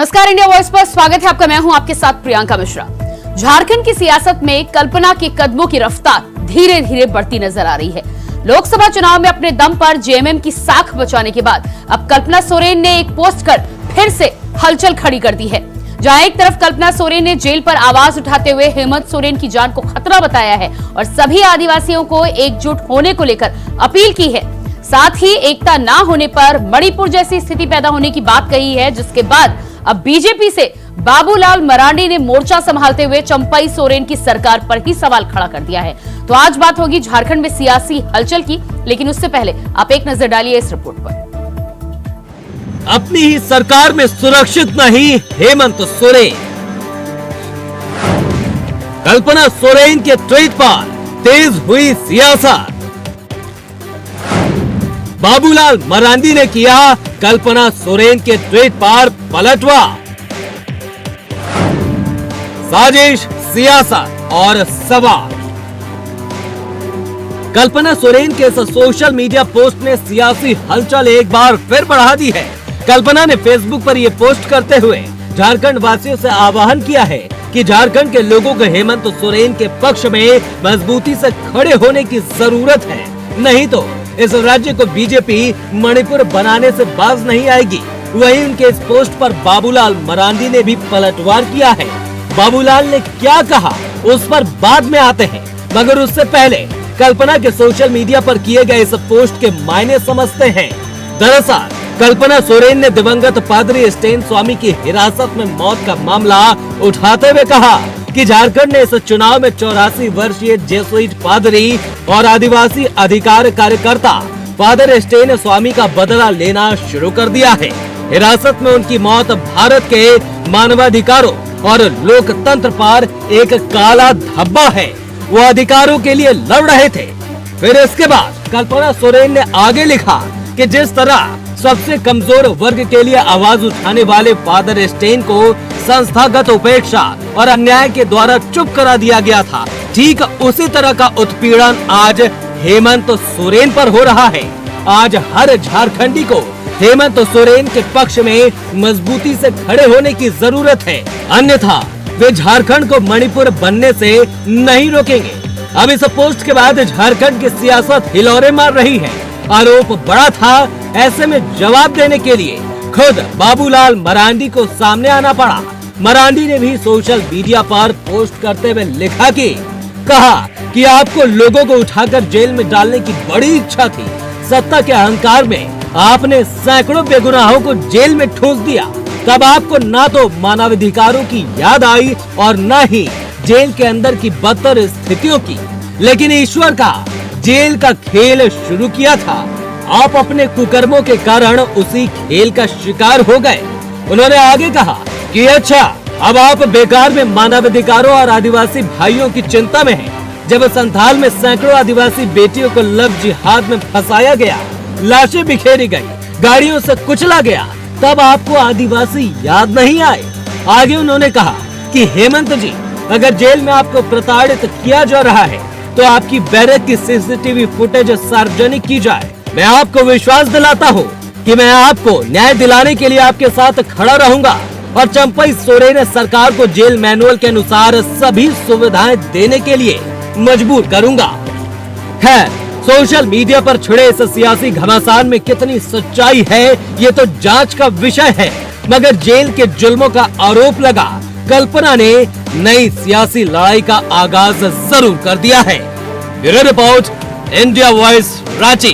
नमस्कार, India voice पर स्वागत है आपका। मैं हूं आपके साथ प्रियंका मिश्रा। झारखंड की सियासत में कल्पना के कदमों की रफ्तार धीरे धीरे बढ़ती नजर आ रही है। लोकसभा चुनाव में अपने दम पर जेएमएम की साख बचाने के बाद अब कल्पना सोरेन ने एक पोस्ट कर फिर से हलचल खड़ी कर दी है। जहां एक तरफ कल्पना सोरेन ने जेल पर आवाज उठाते हुए हेमंत सोरेन की जान को खतरा बताया है और सभी आदिवासियों को एकजुट होने को लेकर अपील की है। साथ ही एकता ना होने पर मणिपुर जैसी स्थिति पैदा होने की बात कही है, जिसके बाद अब बीजेपी से बाबूलाल मरांडी ने मोर्चा संभालते हुए चंपई सोरेन की सरकार पर ही सवाल खड़ा कर दिया है। तो आज बात होगी झारखंड में सियासी हलचल की, लेकिन उससे पहले आप एक नजर डालिए इस रिपोर्ट पर। अपनी ही सरकार में सुरक्षित नहीं हेमंत सोरेन। कल्पना सोरेन के ट्वीट पर तेज हुई सियासत। बाबूलाल मरांडी ने किया कल्पना सोरेन के ट्वीट पर पलटवार। साजिश, सियासत और सवाल। कल्पना सोरेन के इस सोशल मीडिया पोस्ट ने सियासी हलचल एक बार फिर बढ़ा दी है। कल्पना ने फेसबुक पर यह पोस्ट करते हुए झारखंड वासियों से आह्वान किया है कि झारखंड के लोगों को हेमंत सोरेन के पक्ष में मजबूती से खड़े होने की जरूरत है, नहीं तो इस राज्य को बीजेपी मणिपुर बनाने से बाज नहीं आएगी। वहीं उनके इस पोस्ट पर बाबूलाल मरांडी ने भी पलटवार किया है। बाबूलाल ने क्या कहा उस पर बाद में आते हैं, मगर उससे पहले कल्पना के सोशल मीडिया पर किए गए इस पोस्ट के मायने समझते हैं। दरअसल कल्पना सोरेन ने दिवंगत पादरी स्टेन स्वामी की हिरासत में मौत का मामला उठाते हुए कहा कि झारखंड ने इस चुनाव में 84 वर्षीय जेसुइट पादरी और आदिवासी अधिकार कार्यकर्ता फादर स्टेन स्वामी का बदला लेना शुरू कर दिया है। हिरासत में उनकी मौत भारत के मानवाधिकारों और लोकतंत्र पर एक काला धब्बा है। वो अधिकारों के लिए लड़ रहे थे। फिर इसके बाद कल्पना सोरेन ने आगे लिखा कि जिस तरह सबसे कमजोर वर्ग के लिए आवाज उठाने वाले फादर स्टेन को संस्थागत उपेक्षा और अन्याय के द्वारा चुप करा दिया गया था, ठीक उसी तरह का उत्पीड़न आज हेमंत सोरेन पर हो रहा है। आज हर झारखंडी को हेमंत सोरेन के पक्ष में मजबूती से खड़े होने की जरूरत है, अन्यथा वे झारखंड को मणिपुर बनने से नहीं रोकेंगे। अब इस पोस्ट के बाद झारखंड की सियासत हिलोरे मार रही है। आरोप बड़ा था, ऐसे में जवाब देने के लिए खुद बाबूलाल मरांडी को सामने आना पड़ा। मरांडी ने भी सोशल मीडिया पर पोस्ट करते हुए लिखा कहा कि आपको लोगों को उठाकर जेल में डालने की बड़ी इच्छा थी। सत्ता के अहंकार में आपने सैकड़ों बेगुनाहों को जेल में ठूंस दिया। तब आपको ना तो मानवाधिकारों की याद आई और न ही जेल के अंदर की बदतर स्थितियों की, लेकिन ईश्वर का जेल का खेल शुरू किया था। आप अपने कुकर्मों के कारण उसी खेल का शिकार हो गए। उन्होंने आगे कहा कि अच्छा, अब आप बेकार में मानवाधिकारों और आदिवासी भाइयों की चिंता में हैं। जब संथाल में सैकड़ों आदिवासी बेटियों को लव जिहाद में फंसाया गया, लाशें बिखेरी गई, गाड़ियों से कुचला गया, तब आपको आदिवासी याद नहीं आए। आगे उन्होंने कहा कि हेमंत जी, अगर जेल में आपको प्रताड़ित किया जा रहा है तो आपकी बैरक की सीसीटीवी फुटेज सार्वजनिक की जाए। मैं आपको विश्वास दिलाता हूँ कि मैं आपको न्याय दिलाने के लिए आपके साथ खड़ा रहूंगा और चंपई सोरेन सरकार को जेल मैनुअल के अनुसार सभी सुविधाएं देने के लिए मजबूर करूंगा। खैर, सोशल मीडिया पर छिड़े इस सियासी घमासान में कितनी सच्चाई है ये तो जांच का विषय है, मगर जेल के जुल्मों का आरोप लगा कल्पना ने नई सियासी लड़ाई का आगाज जरूर कर दिया है। Bureau report, India voice, Ranchi.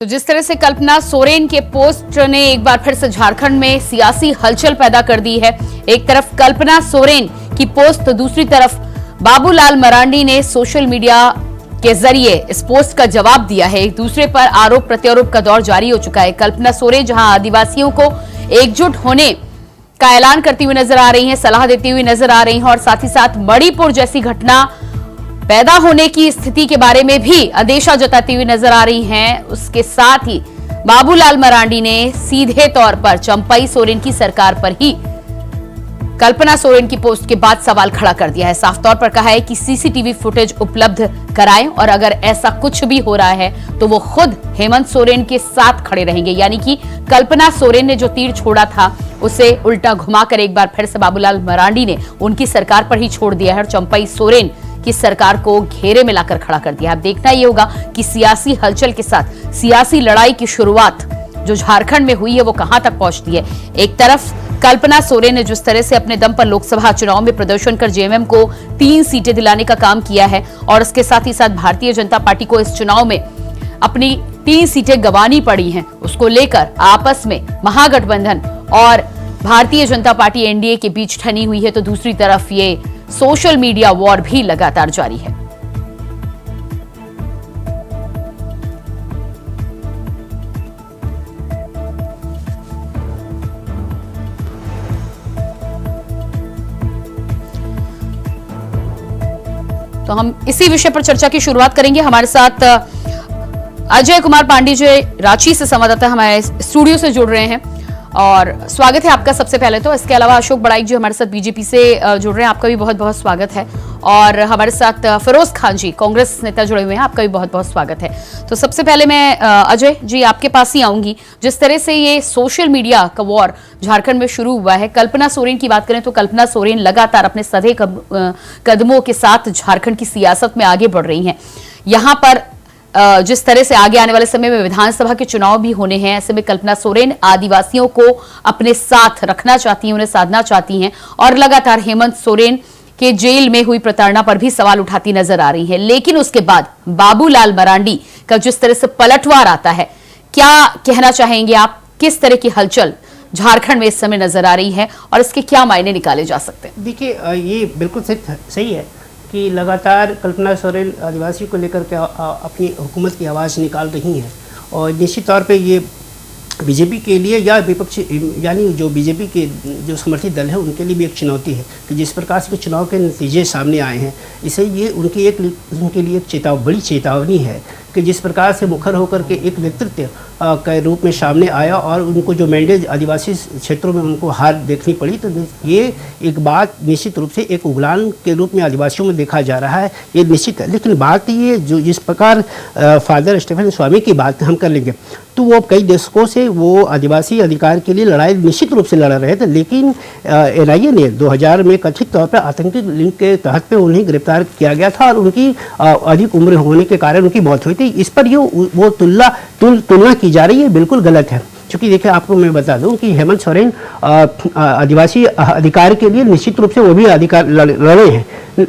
तो जिस तरह से कल्पना सोरेन के पोस्ट ने एक बार फिर से झारखंड में सियासी हलचल पैदा कर दी है। एक तरफ कल्पना सोरेन की पोस्ट तो दूसरी तरफ बाबूलाल मरांडी ने सोशल मीडिया के जरिए इस पोस्ट का जवाब दिया है। एक दूसरे पर आरोप प्रत्यारोप का दौर जारी हो चुका है। कल्पना सोरेन जहां आदिवासियों को एकजुट होने का ऐलान करती हुई नजर आ रही हैं, सलाह देती हुई नजर आ रही हैं और साथ ही साथ मणिपुर जैसी घटना पैदा होने की स्थिति के बारे में भी अंदेशा जताती हुई नजर आ रही हैं। उसके साथ ही बाबूलाल मरांडी ने सीधे तौर पर चंपई सोरेन की सरकार पर ही कल्पना सोरेन की पोस्ट के बाद सवाल खड़ा कर दिया है। साफ तौर पर कहा है कि सीसीटीवी फुटेज उपलब्ध कराएं और अगर ऐसा कुछ भी हो रहा है तो वो खुद हेमंत सोरेन के साथ खड़े रहेंगे। यानी कि कल्पना सोरेन ने जो तीर छोड़ा था उसे उल्टा घुमाकर एक बार फिर से बाबूलाल मरांडी ने उनकी सरकार पर ही छोड़ दिया है और चंपई सोरेन की सरकार को घेरे में लाकर खड़ा कर दिया। अब देखना यह होगा कि सियासी हलचल के साथ सियासी लड़ाई की शुरुआत जो झारखंड में हुई है वो कहां तक पहुंचती है। एक तरफ कल्पना सोरेन ने जिस तरह से अपने दम पर लोकसभा चुनाव में प्रदर्शन कर जेएमएम को 3 सीटें दिलाने का काम किया है और इसके साथ ही साथ भारतीय जनता पार्टी को इस चुनाव में अपनी 3 सीटें गंवानी पड़ी हैं, उसको लेकर आपस में महागठबंधन और भारतीय जनता पार्टी एनडीए के बीच ठनी हुई है, तो दूसरी तरफ ये सोशल मीडिया वॉर भी लगातार जारी है। तो हम इसी विषय पर चर्चा की शुरुआत करेंगे। हमारे साथ अजय कुमार पांडे जी रांची से संवाददाता हमारे स्टूडियो से जुड़ रहे हैं और स्वागत है आपका सबसे पहले तो। इसके अलावा अशोक बड़ाइक जी हमारे साथ बीजेपी से जुड़ रहे हैं, आपका भी बहुत बहुत स्वागत है। और हमारे साथ फिरोज खान जी कांग्रेस नेता जुड़े हुए हैं, आपका भी बहुत बहुत स्वागत है। तो सबसे पहले मैं अजय जी आपके पास ही आऊंगी। जिस तरह से ये सोशल मीडिया का वॉर झारखंड में शुरू हुआ है, कल्पना सोरेन की बात करें तो कल्पना सोरेन लगातार अपने सधे कदमों के साथ झारखंड की सियासत में आगे बढ़ रही हैं। यहाँ पर जिस तरह से आगे आने वाले समय में विधानसभा के चुनाव भी होने हैं, ऐसे में कल्पना सोरेन आदिवासियों को अपने साथ रखना चाहती हैं, उन्हें साधना चाहती हैं और लगातार हेमंत सोरेन के जेल में हुई प्रताड़ना पर भी सवाल उठाती नजर आ रही है। लेकिन उसके बाद बाबूलाल मरांडी का जिस तरह से पलटवार आता है, क्या कहना चाहेंगे आप? किस तरह की हलचल झारखंड में इस समय नजर आ रही है और इसके क्या मायने निकाले जा सकते हैं? देखिए, ये बिल्कुल सही है कि लगातार कल्पना सोरेन आदिवासी को लेकर के अपनी हुकूमत की आवाज़ निकाल रही हैं और निश्चित तौर पे ये बीजेपी के लिए या विपक्षी यानी जो बीजेपी के जो समर्थित दल है उनके लिए भी एक चुनौती है कि जिस प्रकार से चुनाव के नतीजे सामने आए हैं, इसे ये उनके लिए एक बड़ी चेतावनी है कि जिस प्रकार से मुखर होकर के एक नेतृत्व के रूप में सामने आया और उनको जो मैंडेज आदिवासी क्षेत्रों में उनको हार देखनी पड़ी, तो ये एक बात निश्चित रूप से एक उगलान के रूप में आदिवासियों में देखा जा रहा है, ये निश्चित है। लेकिन बात ये जो जिस प्रकार फादर स्टीफन स्वामी की बात हम कर लेंगे तो वो कई दशकों से वो आदिवासी अधिकार के लिए लड़ाई निश्चित रूप से लड़ रहे थे, लेकिन एनआईए ने 2000 में कथित तौर पर आतंकी लिंक के तहत पे उन्हें गिरफ्तार किया गया था और उनकी अधिक उम्र होने के कारण उनकी मौत हुई थी। इस पर वो तुलना की जा रही है, बिल्कुल गलत है। क्योंकि देखिए, आपको मैं बता दूं कि हेमंत सोरेन आदिवासी अधिकार के लिए निश्चित रूप से वो भी अधिकार लड़े हैं,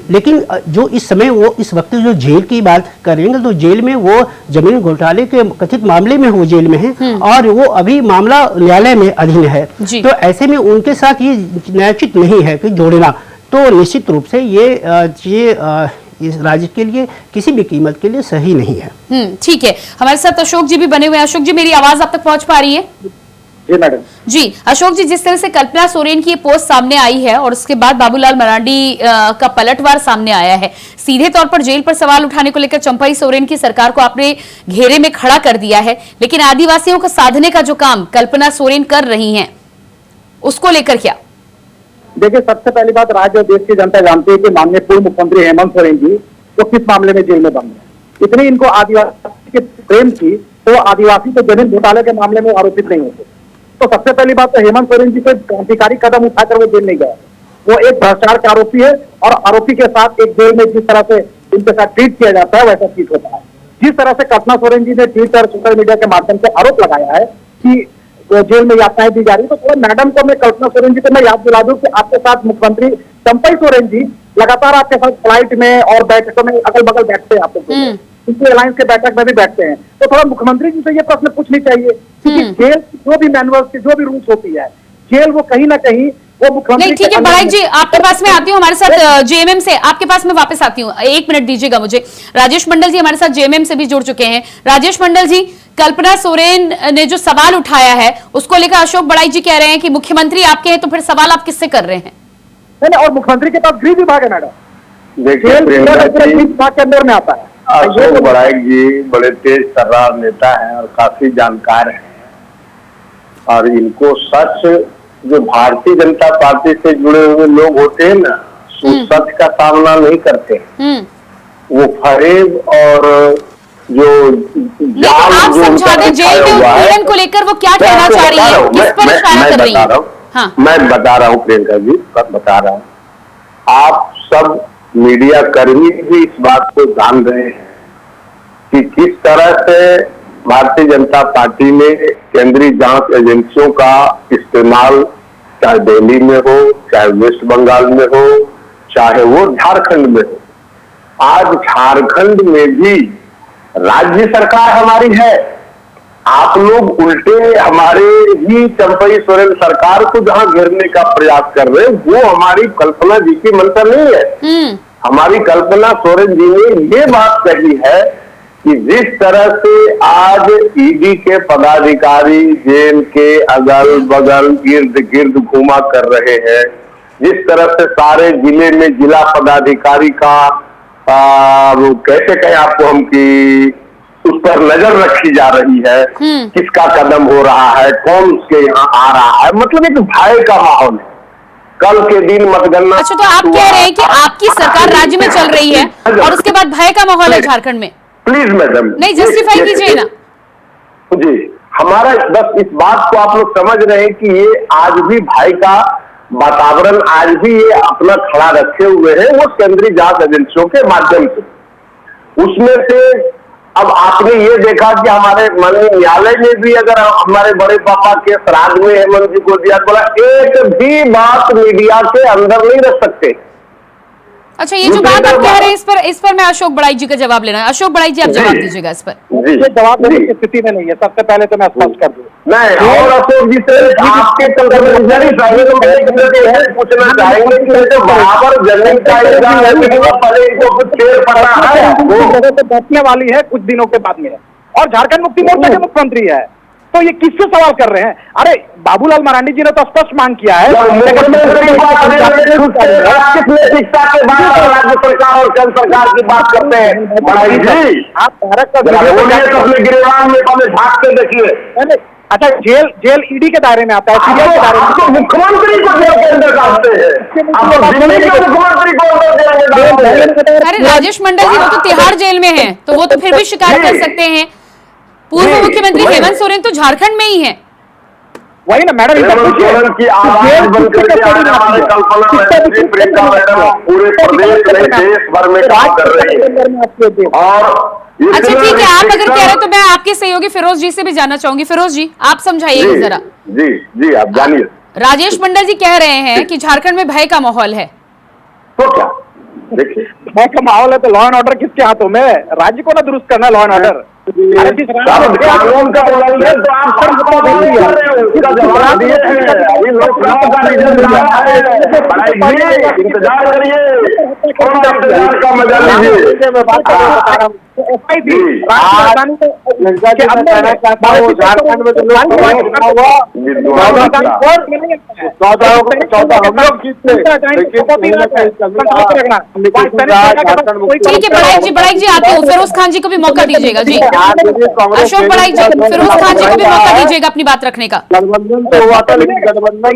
लेकिन जो इस समय वो इस वक्त जो जेल की बात करेंगे तो जेल में वो जमीन घोटाले के कथित मामले में वो जेल में है और वो अभी मामला न्यायालय में अधीन है। तो ऐसे में उनके साथ ये न्यायोचित नहीं है कि जोड़ना, तो निश्चित रूप से ये इस राज्य के लिए किसी भी कीमत के लिए सही नहीं है। ठीक है, हमारे साथ अशोक जी भी बने हुए हैं। अशोक जी, मेरी आवाज आप तक पहुंच पा रही है? जी मैडम। जी अशोक जी, जिस तरह से कल्पना सोरेन की पोस्ट सामने आई है और उसके बाद बाबूलाल मरांडी का पलटवार सामने आया है, सीधे तौर पर जेल पर सवाल उठाने को लेकर चंपई सोरेन की सरकार को आपने घेरे में खड़ा कर दिया है, लेकिन आदिवासियों को साधने का जो काम कल्पना सोरेन कर रही हैं उसको लेकर क्या? देखिए, सबसे पहली बात, राज्य और देश की जनता जानती है कि माननीय पूर्व मुख्यमंत्री हेमंत सोरेन जी तो किस मामले में जेल में बंद है। इतनी इनको आदिवासी के प्रेम थी तो आदिवासी तो जमीन घोटाले के मामले में आरोपित नहीं होते। तो सबसे पहली बात तो हेमंत सोरेन जी कोई क्रांतिकारी कदम उठाकर वो जेल नहीं गया, वो एक भ्रष्टाचार का आरोपी है और आरोपी के साथ एक जेल में जिस तरह से इनके साथ ट्रीट किया जाता है वैसा ट्रीट होता है। जिस तरह से कल्पना सोरेन जी ने ट्विटर सोशल मीडिया के माध्यम से आरोप लगाया है कि जेल में यातनाएं दी जा रही, तो थोड़ा मैडम को मैं कल्पना सोरेन जी को मैं याद दिला दूं कि आपके साथ मुख्यमंत्री चंपई सोरेन जी लगातार आपके साथ फ्लाइट में और बैठकों में अगल बगल बैठते हैं, आपको उनकी अलायंस के बैठक में भी बैठते हैं। तो थोड़ा मुख्यमंत्री जी से ये प्रश्न पूछनी चाहिए कि जेल जो भी मैनुअल की जो भी रूल्स होती है, जेल वो कहीं ना कहीं वो मुख्यमंत्री। नहीं, ठीक है बड़ाइक जी, आपके पास में आती हूँ, हमारे साथ जेएमएम से आपके पास में वापस आती हूँ, 1 मिनट दीजिएगा मुझे। राजेश मंडल जी हमारे साथ जेएमएम से भी जुड़ चुके हैं। राजेश मंडल जी, कल्पना सोरेन ने जो सवाल उठाया है उसको लेकर अशोक बड़ाइक जी कह रहे हैं कि मुख्यमंत्री आपके हैं, तो फिर सवाल आप किससे कर रहे हैं? और मुख्यमंत्री के पास गृह विभाग है मैडम, देखिए गृह विभाग के अंदर में आता है। अशोक बड़ाइक जी बड़े तेज तर्रार नेता हैं और काफी जानकार हैं और इनको सच जो भारतीय जनता पार्टी से जुड़े हुए लोग होते हैं ना, सच का सामना नहीं करते। वो फरेब और जो आप समझा दें जेल में उत्पीड़न को लेकर वो क्या कहना चाह रही है, किस पर इशारा कर रही है? हाँ। मैं बता रहा हूँ प्रियंका जी, बता रहा हूँ। आप सब मीडिया कर्मी भी इस बात को जान रहे हैं कि किस तरह से भारतीय जनता पार्टी ने केंद्रीय जांच एजेंसियों का इस्तेमाल, चाहे दिल्ली में हो, चाहे वेस्ट बंगाल में हो, चाहे वो झारखंड में हो। आज झारखंड में भी राज्य सरकार हमारी है, आप लोग उल्टे हमारे ही चंपई सोरेन सरकार को जहां घेरने का प्रयास कर रहे हैं, वो हमारी कल्पना जी की मंशा नहीं है। हमारी कल्पना सोरेन जी ने ये बात कही है कि जिस तरह से आज ईडी के पदाधिकारी जेल के अगल बगल इर्द गिर्द घूमा कर रहे हैं, जिस तरह से सारे जिले में जिला पदाधिकारी का वो कैसे कहें आपको हम कि उस पर नजर रखी जा रही है, किसका कदम हो रहा है, कौन उसके यहाँ आ रहा है, मतलब एक भय का माहौल है। कल के दिन मतगणना। अच्छा, तो आप कह रहे हैं कि आपकी सरकार राज्य में चल रही है और उसके बाद भय का माहौल है झारखंड में? प्लीज मैडम, नहीं, जस्टिफाई कीजिए ना जी। हमारा बस इस बात को आप लोग समझ रहे हैं कि ये आज भी भय का वातावरण आज भी ये अपना खड़ा रखे हुए हैं, वो केंद्रीय जांच एजेंसियों के माध्यम से। उसमें से अब आपने ये देखा कि हमारे माननीय न्यायालय ने भी अगर हमारे बड़े पापा के श्राद्ध में हेमंत जी को दिया, बोला एक भी बात मीडिया के अंदर नहीं रख सकते। अच्छा, ये जो बात आप कह रहे हैं इस पर मैं अशोक बड़ाई जी का जवाब लेना है। अशोक बड़ाई जी, आप जवाब दीजिएगा इस पर। ये जवाब देने की स्थिति में नहीं है, सबसे पहले तो मैं स्पष्ट कर दूं। नहीं, और अशोक जी से आपके पूछना चाहेंगे कि बराबर जमीन का पहले इनको कुछ शेर पता है, वो बैठने वाली है कुछ दिनों के बाद में, और झारखंड मुक्ति मोर्चा के मुख्यमंत्री है, तो ये किससे सवाल कर रहे हैं? अरे बाबूलाल मरांडी जी ने तो स्पष्ट मांग किया है राज्य सरकार और केंद्र सरकार की बात करते हैं। आप भारत का गिरवान में पहले झाँक के देखिए। अच्छा, जेल ईडी के दायरे में आता है, सीबीआई के दायरे में। मुख्यमंत्री को जेल के अंदर डालते हैं, मुख्यमंत्री को। अरे राजेश मंडल जी, वो तो तिहाड़ जेल में है, तो वो तो फिर भी शिकायत कर सकते हैं। पूर्व मुख्यमंत्री हेमंत सोरेन तो झारखंड में ही है। वही ना मैडम, की आवाज बनकर पूरे प्रदेश में देश भर में काम कर रही है। और अच्छा ठीक है, आप अगर कह रहे तो मैं आपके सहयोगी फिरोज जी से भी जानना चाहूंगी। फिरोज जी, आप समझाइएगा जरा। जी जी, आप जानिए। राजेश मंडल जी कह रहे हैं कि झारखंड में भय का माहौल है, तो क्या देखिए, भय का माहौल है तो लॉ एंड ऑर्डर किसके हाथों में? राज्य को ना दुरुस्त करना लॉ एंड ऑर्डर। कानून का उल्लंघन तो आप जवाब दिए हैं, अभी लोकसभा का रिजल्ट इंतजार करिए, इंतजार का मजा लीजिए। झारखंड में जो ठीक है। बड़ाई जी आते हो, फिरोज खान जी को भी मौका दीजिएगा। जी अशोक बड़ाई जी, फिरोज खान जी को भी मौका दीजिएगा अपनी बात रखने का। गठबंधन तो हुआ था, लेकिन गठबंधन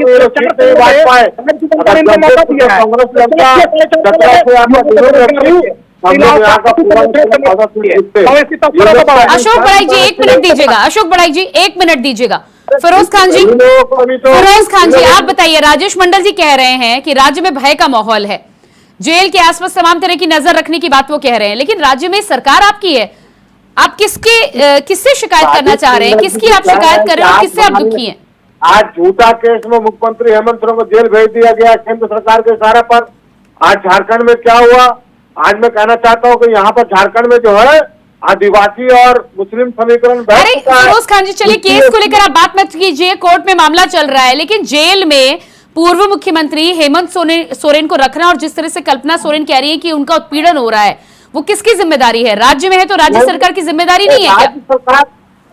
अशोक बड़ाई जी 1 मिनट दीजिएगा। अशोक बड़ाई जी 1 मिनट दीजिएगा। फिरोज खान जी आप बताइए, राजेश मंडल जी कह रहे हैं कि राज्य में भय का माहौल है, जेल के आसपास तमाम तरह की नजर रखने की बात वो कह रहे हैं, लेकिन राज्य में सरकार आपकी है, आप किससे शिकायत करना चाह रहे हैं? किसकी आप शिकायत कर रहे हैं, किससे आप दुखी हैं? आज झूठा केस में मुख्यमंत्री हेमंत सोरेन को जेल भेज दिया गया केंद्र सरकार के इशारे पर। आज झारखंड में क्या हुआ? आज मैं कहना चाहता हूँ कि यहाँ पर झारखंड में जो है आदिवासी और मुस्लिम समीकरण। अरे फिरोज खान जी, चलिए केस को लेकर आप बात मत कीजिए, कोर्ट में मामला चल रहा है, लेकिन जेल में पूर्व मुख्यमंत्री हेमंत सोरेन को रखना और जिस तरह से कल्पना सोरेन कह रही है कि उनका उत्पीड़न हो रहा है, वो किसकी जिम्मेदारी है? राज्य में है तो राज्य सरकार की जिम्मेदारी नहीं है क्या?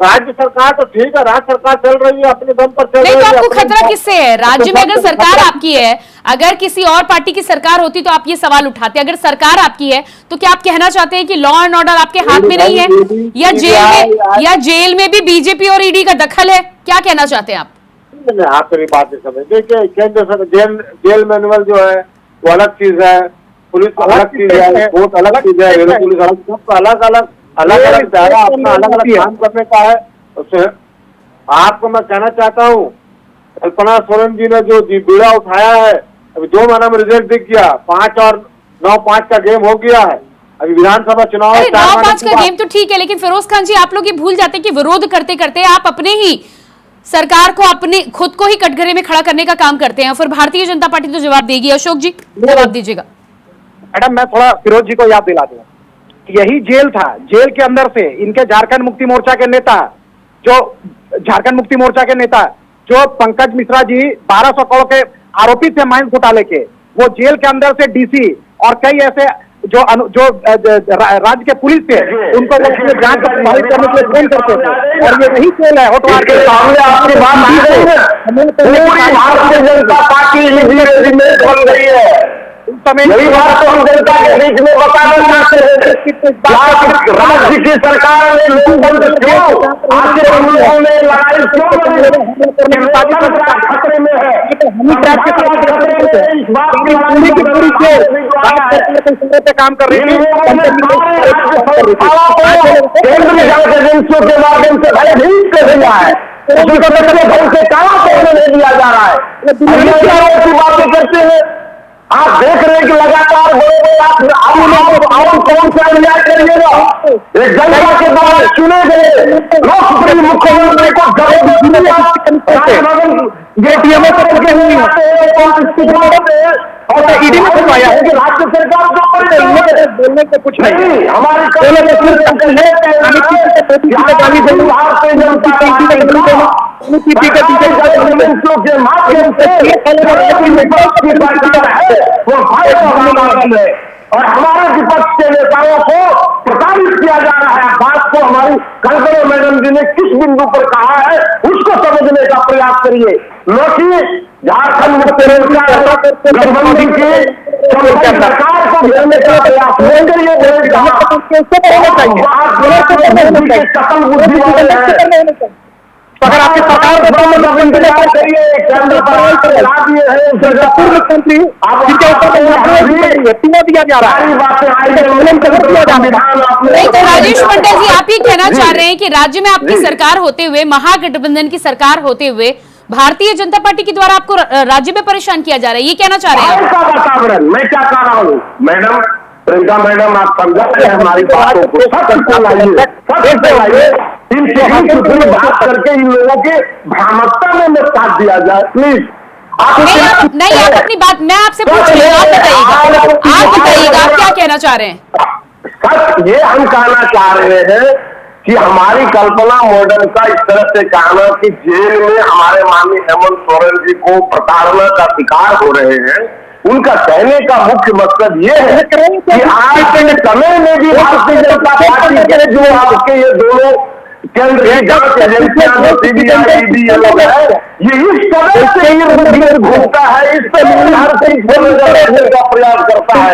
राज्य सरकार तो ठीक है, राज्य सरकार चल रही है अपने दम पर चल रही है। नहीं तो आपको खतरा किससे है? राज्य में अगर सरकार आपकी है, अगर किसी और पार्टी की सरकार होती तो आप ये सवाल उठाते। अगर सरकार आपकी है तो क्या आप कहना चाहते हैं कि लॉ एंड ऑर्डर आपके हाथ में नहीं है, या जेल में भी बीजेपी और ईडी का दखल है? क्या कहना चाहते हैं आप? मैंने आपकी बात समझ। देखिए केंद्र सरकार जेल मैनुअल जो है वो अलग चीज है, पुलिस अलग चीज है, कोर्ट अलग चीज है, पुलिस अलग, सब अलग अलग दायरा अपना अलग अलग काम करने का है। उससे आपको मैं कहना चाहता हूँ, कल्पना सोरेन जी ने जो बीड़ा उठाया है, अभी 2 महीना में रिजल्ट दिख गया, 5 और 9-5 का गेम हो गया है। अभी विधानसभा चुनाव 9-5 का गेम तो ठीक है, लेकिन फिरोज खान जी आप लोग ये भूल जाते हैं कि विरोध करते करते आप अपने ही सरकार को अपने खुद को ही कटघरे में खड़ा करने का काम करते हैं, फिर भारतीय जनता पार्टी तो जवाब देगी। अशोक जी जवाब दीजिएगा। मैडम मैं थोड़ा फिरोज जी को याद दिला दूं, यही जेल था, जेल के अंदर से इनके झारखंड मुक्ति मोर्चा के नेता, जो झारखंड मुक्ति मोर्चा के नेता जो पंकज मिश्रा जी 1200 करोड़ के आरोपी थे माइंस घोटाले के, वो जेल के अंदर से डीसी और कई ऐसे जो राज्य के पुलिस थे उनको जांच प्रभावित करने के लिए फोन करते थे, और ये वही जेल है होटवार के सामने। आपकी बात भारतीय जनता पार्टी बन गई है, उस समय यही बात तो हम जनता के बीच में बताना चाहते हैं। राज्य की सरकार ने लोकतंत्र क्यों, आपके हम लोगों ने लड़ाई क्यों खतरे में है, इस बात की काम कर रही है। केंद्रीय जांच एजेंसियों के माध्यम से भयभीत कर दिया है, उसी को ढंग से काम करने नहीं दिया जा रहा है। बातें करते हैं, आप देख रहे हैं कि लगातार आप कौन सा अन्याय करिएगा। एक जनता के द्वारा चुने गए लोकप्रिय मुख्यमंत्री को और ईडी में फंसाया है कि राज्य सरकार को बोलने को कुछ नहीं। हमारे और हमारे विपक्ष के नेताओं को प्रताड़ित किया जा रहा है। बात को हमारी कल्पना मैडम जी ने किस बिंदु पर कहा है उसको समझने का प्रयास करिए। लोग झारखंड मुक्ति मोर्चा गठबंधन की सरकार को घेरने का प्रयास नहीं करिए। कतल बुद्धि वाले अगर आपकी सरकार को इंतजार करिए, केंद्र पूर्व मुख्यमंत्री जिनके ऊपर दिया जा रहा है। नहीं तो राजेश मंडल जी आप ही कहना चाह रहे हैं कि राज्य में आपकी सरकार होते हुए, महागठबंधन की सरकार होते हुए भारतीय जनता पार्टी के द्वारा आपको राज्य में परेशान किया जा रहा है, ये कहना चाह रहे हैं? वातावरण मैं क्या कह रहा हूँ मैडम, प्रियंका मैडम आप समझाते हैं हमारी बातों को, बात करके इन लोगों के भ्रामकता में मत साथ दिया जाए प्लीज। नहीं आप अपनी बात, मैं आपसे पूछ रही हूँ, आप बताइएगा आप क्या कहना चाह रहे हैं? सच ये हम कहना चाह रहे हैं कि हमारी कल्पना मॉडल का इस तरह से कहना कि जेल में हमारे माननीय हेमंत सोरेन जी को प्रताड़ना का शिकार हो रहे हैं, उनका कहने का मुख्य मकसद ये है कि आज के समय में भी भारतीय जनता पार्टी के जो आपके ये दोनों केंद्रीय जांच एजेंसियां सीबीआई ईडी ये लोग है, ये इस तरह से ही घूमता है, इस तरह से हर चीज बोलने का प्रयास करता है।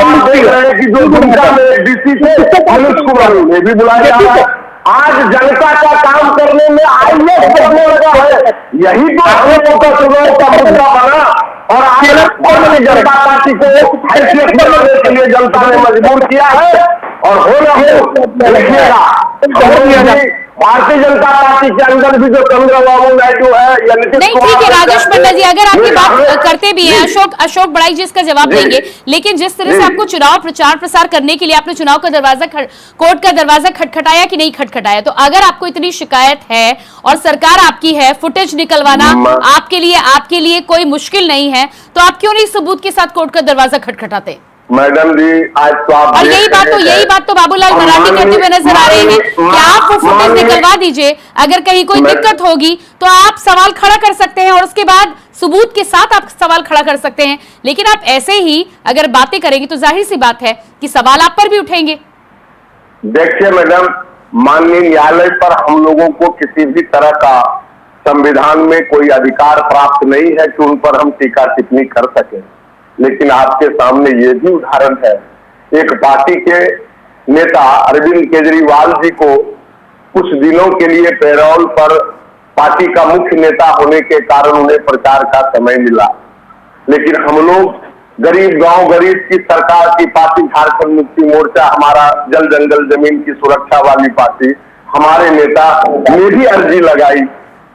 हम देख रहे हैं कि जो दुमका में डीसी थे अनुज कुमार उन्हें भी बुलाया जा रहा है। आज जनता का काम करने में आईएएस बनने लगा है, यही तो हम लोगों का चुनाव का मुद्दा बना और आज जनता पार्टी को हैसियत बनाने के लिए जनता ने मजबूर किया है। और हो ना हो देखिएगा भारतीय जनता पार्टी के अंदर भी जो चंद्रबाबू नायडू है या नीतीश नहीं ठीक है राजेश मंडल जी, अगर आप ये बात करते भी हैं, अशोक बड़ाई जी इसका जवाब देंगे, लेकिन जिस तरह से आपको चुनाव प्रचार प्रसार करने के लिए आपने चुनाव का दरवाजा कोर्ट का दरवाजा खटखटाया कि नहीं खटखटाया, तो अगर आपको इतनी शिकायत है और सरकार आपकी है, फुटेज निकलवाना आपके लिए कोई मुश्किल नहीं है, तो आप क्यों नहीं सबूत के साथ कोर्ट का दरवाजा खटखटाते? मैडम जी आज तो आप और यही बात तो बाबूलाल मराठी कहते हुए नजर आ रहे हैं कि आप वो फुटेज निकलवा दीजिए, अगर कहीं कोई दिक्कत होगी तो आप सवाल खड़ा कर सकते हैं और उसके बाद सबूत के साथ आप सवाल खड़ा कर सकते हैं। लेकिन आप ऐसे ही अगर बातें करेंगे तो जाहिर सी बात है कि सवाल आप पर भी उठेंगे। देखिए मैडम, माननीय न्यायालय पर हम लोगों को किसी भी तरह का संविधान में कोई अधिकार प्राप्त नहीं है कि उन पर हम टीका टिप्पणी कर सकें, लेकिन आपके सामने ये भी उदाहरण है, एक पार्टी के नेता अरविंद केजरीवाल जी को कुछ दिनों के लिए पैरोल पर पार्टी का मुख्य नेता होने के कारण उन्हें प्रचार का समय मिला। लेकिन हम लोग गरीब गांव गरीब की सरकार की पार्टी झारखंड मुक्ति मोर्चा, हमारा जल जंगल जमीन की सुरक्षा वाली पार्टी, हमारे नेता ने भी अर्जी लगाई,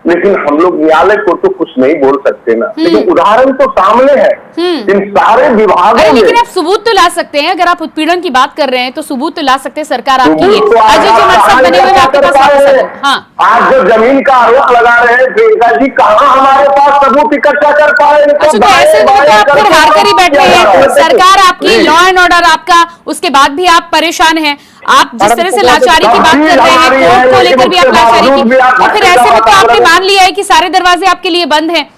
लेकिन हम लोग न्यायालय को तो कुछ नहीं बोल सकते ना। लेकिन उदाहरण तो सामने है इन सारे विभागों में। लेकिन आप सबूत तो ला सकते हैं, अगर आप उत्पीड़न की बात कर रहे हैं तो सबूत तो ला सकते हैं, सरकार आपकी है। अजय जी हमारे साथ बने हुए हैं, आपके पास वापस आते हैं। हाँ, आज जो जमीन का आरोप लगा रहे हैं प्रियंका जी, कहाँ हमारे पास सबूत इकट्ठा कर पाए? अच्छा, तो ऐसे में तो आप फिर हार कर ही बैठे हैं। सरकार आपकी, लॉ एंड ऑर्डर आपका, उसके बाद भी आप परेशान हैं। आप जिस तरह से लाचारी की बात कर रहे हैं, कोर्ट को लेकर भी आप लाचारी की, तो फिर ऐसे में तो आपने मान लिया है कि सारे दरवाजे आपके लिए बंद हैं।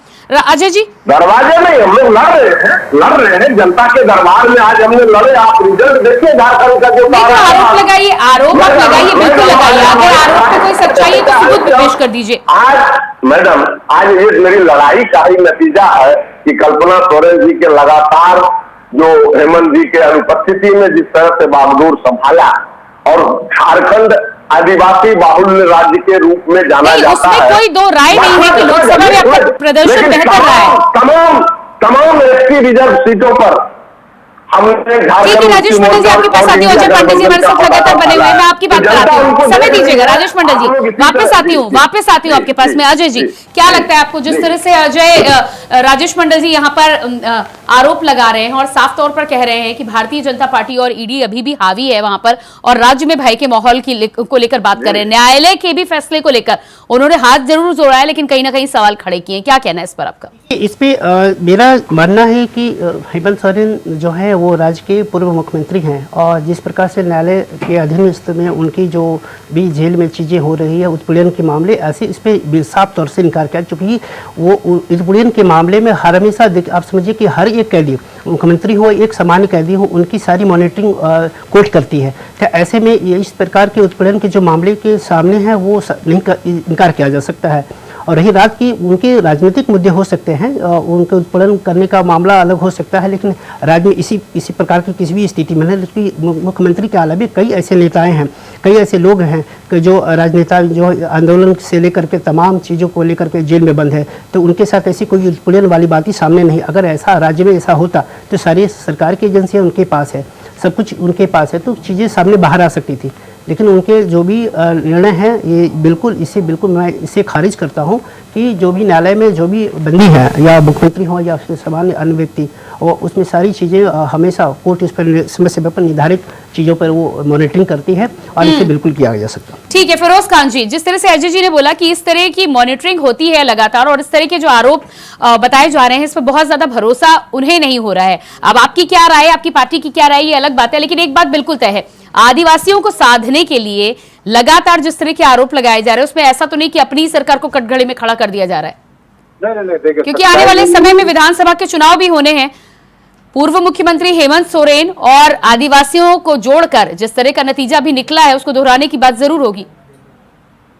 अजय जी, दरवाजे नहीं, हम लोग लड़ रहे हैं जनता के दरबार में। आज हमने लड़े, आप रिजल्ट देखिए झारखंड का जो आरोप लगाइए, आरोप आप लगाइए, बिल्कुल लगाइए। अगर आरोप में कोई सच्चाई है तो सबूत भी पेश कर दीजिए। आज मैडम, आज ये मेरी लड़ाई का ही नतीजा है कि कल्पना सोरेन जी के लगातार जो हेमंत जी के अनुपस्थिति में जिस तरह से बागडोर संभाला, और झारखंड आदिवासी बाहुल्य राज्य के रूप में जाना जाता है। कोई दो राय नहीं है कि लोकसभा में आपका प्रदर्शन बेहतर रहा है। तमाम एसटी रिजर्व सीटों पर हमने ठीक है। राजेश मंडल जी आपके पास आती हूँ, अजय पांडे जी हमारे साथ लगातार बने हुए हैं, मैं आपकी बात कराती हूँ, समय दीजिएगा। राजेश मंडल जी वापस आती हूँ आपके पास में। अजय जी, क्या लगता है आपको, जिस तरह से राजेश मंडल जी यहाँ पर आरोप लगा रहे हैं और साफ तौर पर कह रहे हैं कि भारतीय जनता पार्टी और ईडी अभी भी हावी है वहां पर, और राज्य में भय के माहौल को लेकर बात कर रहे हैं, न्यायालय के भी फैसले को लेकर उन्होंने हाथ जरूर जोड़ा है, लेकिन कहीं ना कहीं सवाल खड़े किए, क्या कहना है इस पर आपका? इस पे मेरा मानना है कि हेमंत सोरेन जो है वो राज्य के पूर्व मुख्यमंत्री हैं, और जिस प्रकार से न्यायालय के अधीनस्थ में उनकी जो भी जेल में चीज़ें हो रही है, उत्पीड़न के मामले, ऐसे इस पर साफ तौर से इनकार किया, क्योंकि वो उत्पीड़न के मामले में हर हमेशा आप समझिए कि हर एक कैदी, मुख्यमंत्री हो एक सामान्य कैदी हो, उनकी सारी मॉनिटरिंग कोर्ट करती है। तो ऐसे में इस प्रकार के उत्पीड़न के जो मामले के सामने हैं वो इनकार किया जा सकता है। और रही बात की उनके राजनीतिक मुद्दे हो सकते हैं, उनके उत्पीड़न करने का मामला अलग हो सकता है, लेकिन राज्य में इसी प्रकार की किसी भी स्थिति में नहीं, मुख्यमंत्री के अलावा कई ऐसे नेताएं हैं, कई ऐसे लोग हैं कि जो राजनेता जो आंदोलन से लेकर के तमाम चीज़ों को लेकर के जेल में बंद है, तो उनके साथ ऐसी कोई उत्पीड़न वाली बात ही सामने नहीं। अगर ऐसा राज्य में ऐसा होता तो सारी सरकार की एजेंसियाँ उनके पास है, सब कुछ उनके पास है, तो चीज़ें सामने बाहर आ सकती थी। लेकिन उनके जो भी निर्णय हैं, ये बिल्कुल मैं इसे खारिज करता हूँ कि जो भी न्यायालय में जो भी बंदी है, या मुख्यमंत्री हो या सामान्य अन्य व्यक्ति, वो उसमें सारी चीज़ें हमेशा कोर्ट इस पर समय समय पर निर्धारित चीज़ों पर वो मॉनिटरिंग करती है, और इसे बिल्कुल किया जा सकता है। ठीक है। फिरोज खान जी, जिस तरह से अजय जी ने बोला कि इस तरह की मॉनिटरिंग होती है लगातार, और इस तरह के जो आरोप बताए जा रहे हैं, इस पर बहुत ज्यादा भरोसा उन्हें नहीं हो रहा है। अब आपकी क्या राय है, आपकी पार्टी की क्या राय है, ये अलग बात है, लेकिन एक बात बिल्कुल तय है, आदिवासियों को साधने के लिए लगातार जिस तरह के आरोप लगाए जा रहे हैं, उसमें ऐसा तो नहीं कि अपनी सरकार को कटघरे में खड़ा कर दिया जा रहा है? नहीं, देखिए, क्योंकि आने वाले समय में विधानसभा के चुनाव भी होने हैं। पूर्व मुख्यमंत्री हेमंत सोरेन और आदिवासियों को जोड़कर जिस तरह का नतीजा भी निकला है, उसको दोहराने की बात जरूर होगी।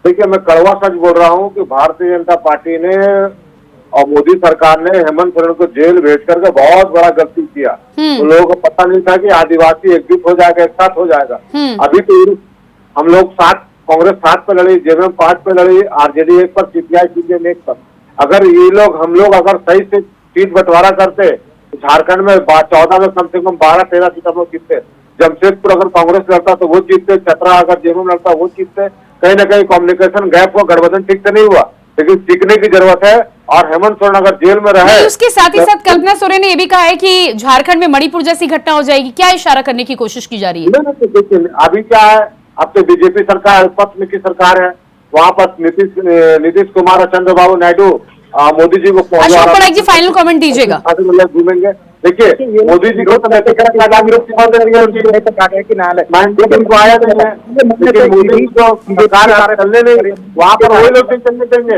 देखिए, मैं कड़वा सच बोल रहा हूँ कि भारतीय जनता पार्टी ने और मोदी सरकार ने हेमंत सोरेन को जेल भेज करके बहुत बड़ा गलती किया। तो लोगों को पता नहीं था कि आदिवासी एकजुट हो जाएगा, एक साथ हो जाएगा। अभी तो हम लोग कांग्रेस 7 पे लड़ी, जेएमएम 5 पे लड़ी, आरजेडी 1 पर, सीपीआई सीपीएम 1 पर। अगर हम लोग अगर सही से सीट बंटवारा करते, झारखंड में 14 में कम से कम 12-13 सीट हम लोग जीतते। जमशेदपुर अगर कांग्रेस लड़ता तो वो जीतते, चतरा अगर जेएमएम लड़ता वो जीतते। कहीं ना कहीं कम्युनिकेशन गैप हुआ, गठबंधन ठीक से नहीं हुआ, लेकिन सीखने की जरूरत है। और हेमंत सोरेन अगर जेल में रहे, उसके साथ ही साथ कल्पना सोरेन ने यह भी कहा है कि झारखंड में मणिपुर जैसी घटना हो जाएगी, क्या इशारा करने की कोशिश की जा रही है? देखिए, अभी क्या है, अब तो बीजेपी सरकार, अल्पमत की सरकार है, वहाँ पर नीतीश कुमार और चंद्रबाबू नायडू मोदी जी को अशोक पराग जी फाइनल कमेंट दीजिएगा। घूमेंगे। देखिए, मोदी जी को तो वहाँ पर वही लोग चलने देंगे।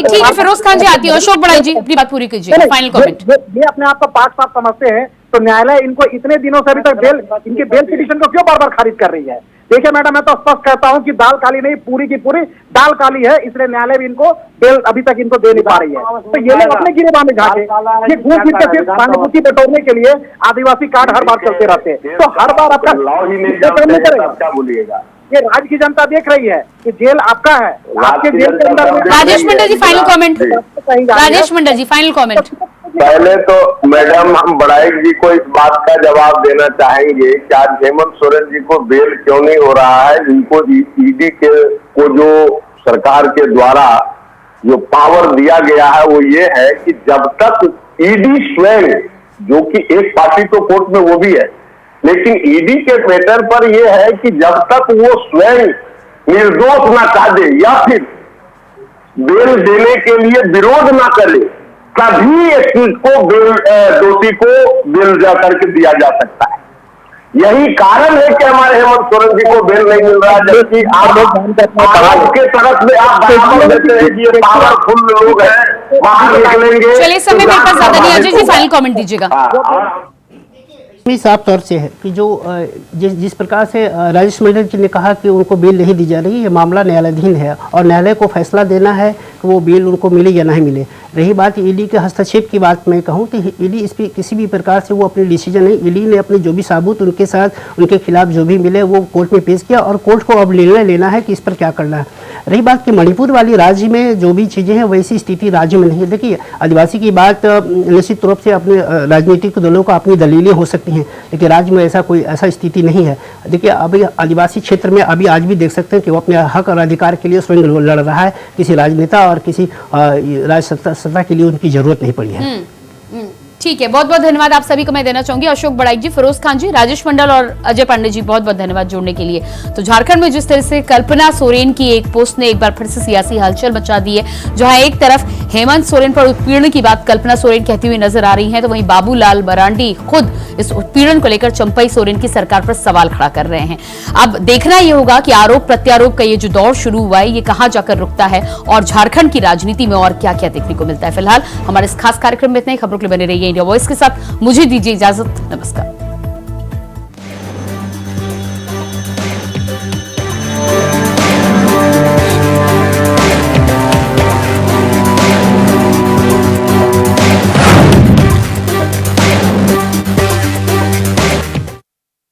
ठीक है, फिरोज खान जी आती है। अशोक पराग जी अपनी बात पूरी कीजिए, फाइनल कमेंट। ये अपने आप को पाक समझते हैं, तो न्यायालय इनको इतने दिनों से अभी तक इनके बेल पिटीशन को क्यों बार बार खारिज कर रही है? देखिए मैडम, मैं तो स्पष्ट कहता हूं कि दाल काली नहीं, पूरी की पूरी दाल काली है, इसलिए न्यायालय भी इनको बेल अभी तक इनको दे नहीं पा रही है। तो ये लोग अपने गिरेबान में झांके, ये घूम फिर के सिर्फ सहानुभूति बटोरने के लिए आदिवासी कार्ड हर बार चलते रहते हैं। तो हर बार आपका लॉ ही नहीं क्या बोलिएगा। ये राज्य की जनता देख रही है कि जेल आपका है, आपके जेल के अंदर राजेश मंडल जी फाइनल कमेंट। राजेश मंडल जी फाइनल कमेंट। पहले तो मैडम हम बड़ाइक जी को इस बात का जवाब देना चाहेंगे कि आज हेमंत सोरेन जी को बेल क्यों नहीं हो रहा है। इनको ईडी को जो सरकार के द्वारा जो पावर दिया गया है वो ये है कि जब तक ईडी स्वयं, जो कि एक पार्टी तो कोर्ट में वो भी है, लेकिन ईडी के मैटर पर यह है कि जब तक वो स्वयं निर्दोष ना साधे या फिर बेल देने के लिए विरोध ना करे, तभी इस चीज को दोषी को बेल जा करके दिया जा सकता है। यही कारण है कि हमारे हेमंत सोरेन जी को बेल नहीं मिल रहा, जबकि आपके तरफ में आप बराबर देते हैं कि ये पावरफुल लोग हैं, बाहर निकलेंगे। चलिए समय मेरे पास ज्यादा नहीं, अजय जी फाइनल कमेंट दीजिएगा। साफ तौर से है कि जो जिस प्रकार से राजेश मंडल जी ने कहा कि उनको बेल नहीं दी जा रही, ये मामला न्यायालयाधीन है और न्यायालय को फैसला देना है कि वो बेल उनको मिले या नहीं मिले। रही बात ईडी के हस्तक्षेप की बात मैं कहूँ तो ईडी इस पर किसी भी प्रकार से वो अपनी डिसीजन नहीं, ईडी ने अपने जो भी सबूत उनके साथ उनके खिलाफ जो भी मिले वो कोर्ट में पेश किया और कोर्ट को अब निर्णय लेना है कि इस पर क्या करना है। रही बात कि मणिपुर वाली राज्य में जो भी चीज़ें हैं वैसी स्थिति राज्य में नहीं है। देखिए आदिवासी की बात निश्चित रूप से अपने राजनीतिक दलों को अपनी दलीलें हो सकती हैं, लेकिन राज्य में ऐसा स्थिति नहीं है। देखिए अभी आदिवासी क्षेत्र में अभी आज भी देख सकते हैं कि वो अपने हक और अधिकार के लिए स्वयं लड़ रहा है, किसी राजनेता और किसी राज सत्ता के लिए उनकी जरूरत नहीं पड़ी है। ठीक है, बहुत बहुत धन्यवाद आप सभी को मैं देना चाहूंगी। अशोक बड़ाइक जी, फिरोज खान जी, राजेश मंडल और अजय पांडे जी, बहुत बहुत धन्यवाद जुड़ने के लिए। तो झारखंड में जिस तरह से कल्पना सोरेन की एक पोस्ट ने एक बार फिर से सियासी हलचल मचा दी है, जहां एक तरफ हेमंत सोरेन पर उत्पीड़न की बात कल्पना सोरेन कहती हुई नजर आ रही है, तो वहीं बाबूलाल मरांडी खुद इस उत्पीड़न को लेकर चंपई सोरेन की सरकार पर सवाल खड़ा कर रहे हैं। अब देखना यह होगा कि आरोप प्रत्यारोप का ये जो दौर शुरू हुआ है ये कहां जाकर रुकता है और झारखंड की राजनीति में और क्या क्या देखने को मिलता है। फिलहाल हमारे इस खास कार्यक्रम में इतने ही। खबरों के लिए बने रहिए इंडिया वॉइस के साथ। मुझे दीजिए इजाजत, नमस्कार।